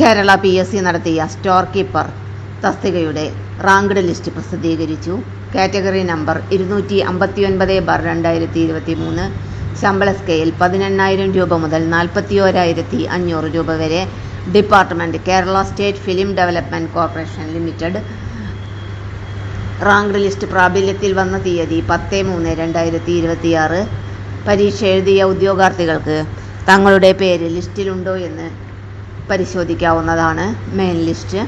Kerala PSC നടത്തിയ store keeper തസ്തികയുടെ ranked list പ്രസിദ്ധീകരിച്ചു. Category number 259/2023. ശമ്പള സ്കെയിൽ 18,000 രൂപ മുതൽ 41,500 രൂപ വരെ. Department Kerala state film development corporation limited. Ranked list പ്രാബല്യത്തിൽ വന്ന തീയതി 10/3/2026. പരീക്ഷ എഴുതിയ ഉദ്യോഗാർത്ഥികൾക്ക് തങ്ങളുടെ പേര് ലിസ്റ്റിലുണ്ടോ എന്ന് പരിശോധിക്കാവുന്നതാണ്. Main list.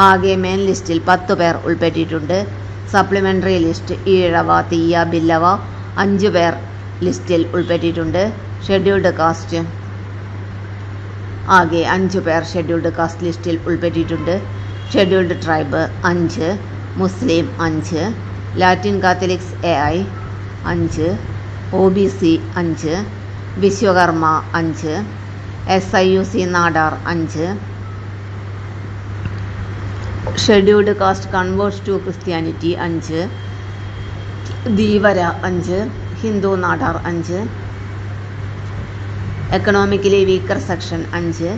ആകെ മെയിൻ ലിസ്റ്റിൽ 10 പേർ ഉൾപ്പെട്ടിട്ടുണ്ട്. സപ്ലിമെൻ്ററി ലിസ്റ്റ് ഈഴവ, തീയ, ബില്ലവ 5 പേർ ലിസ്റ്റിൽ ഉൾപ്പെട്ടിട്ടുണ്ട്. ഷെഡ്യൂൾഡ് കാസ്റ്റ് ആകെ 5 പേർ ഷെഡ്യൂൾഡ് കാസ്റ്റ് ലിസ്റ്റിൽ ഉൾപ്പെട്ടിട്ടുണ്ട്. Scheduled tribe 5, Muslim 5, Latin Catholics AI 5, OBC 5, Vishwakarma 5, SIUC Nadar 5, scheduled caste converts to Christianity 5, Dheevara 5, Hindu Nadar 5, economically weaker section 5,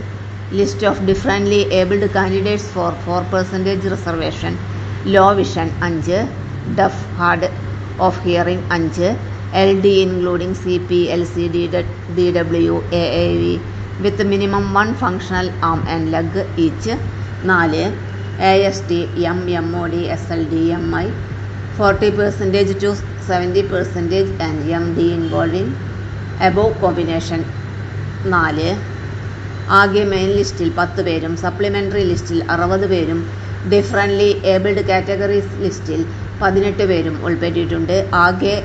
list of differently abled candidates for 4% reservation, low vision 5, deaf hard of hearing 5, LD including CP, LC, DW, AAV with minimum 1 functional arm and leg each. 4, AST, MOD, SLD, MI 40% to 70% and MD involving above combination. 4, ആകെ main ലിസ്റ്റിൽ 10 പേരും supplementary ലിസ്റ്റിൽ 60 പേരും differently abled categories ലിസ്റ്റിൽ 18 പേരും ഉൾപ്പെട്ടിട്ടുണ്ട്. ആകെ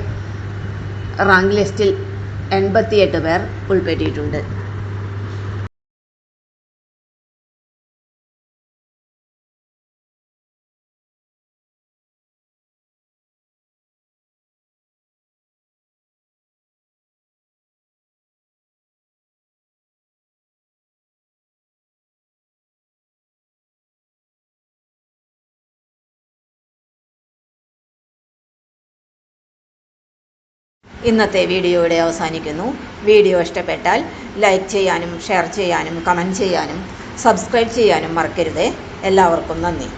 rank ലിസ്റ്റിൽ 88 പേർ ഉൾപ്പെട്ടിട്ടുണ്ട്. ഇന്നത്തെ വീഡിയോ ഇവിടെ അവസാനിക്കുന്നു. വീഡിയോ ഇഷ്ടപ്പെട്ടാൽ ലൈക്ക് ചെയ്യാനും ഷെയർ ചെയ്യാനും കമൻറ്റ് ചെയ്യാനും സബ്സ്ക്രൈബ് ചെയ്യാനും മറക്കരുതേ. എല്ലാവർക്കും നന്ദി.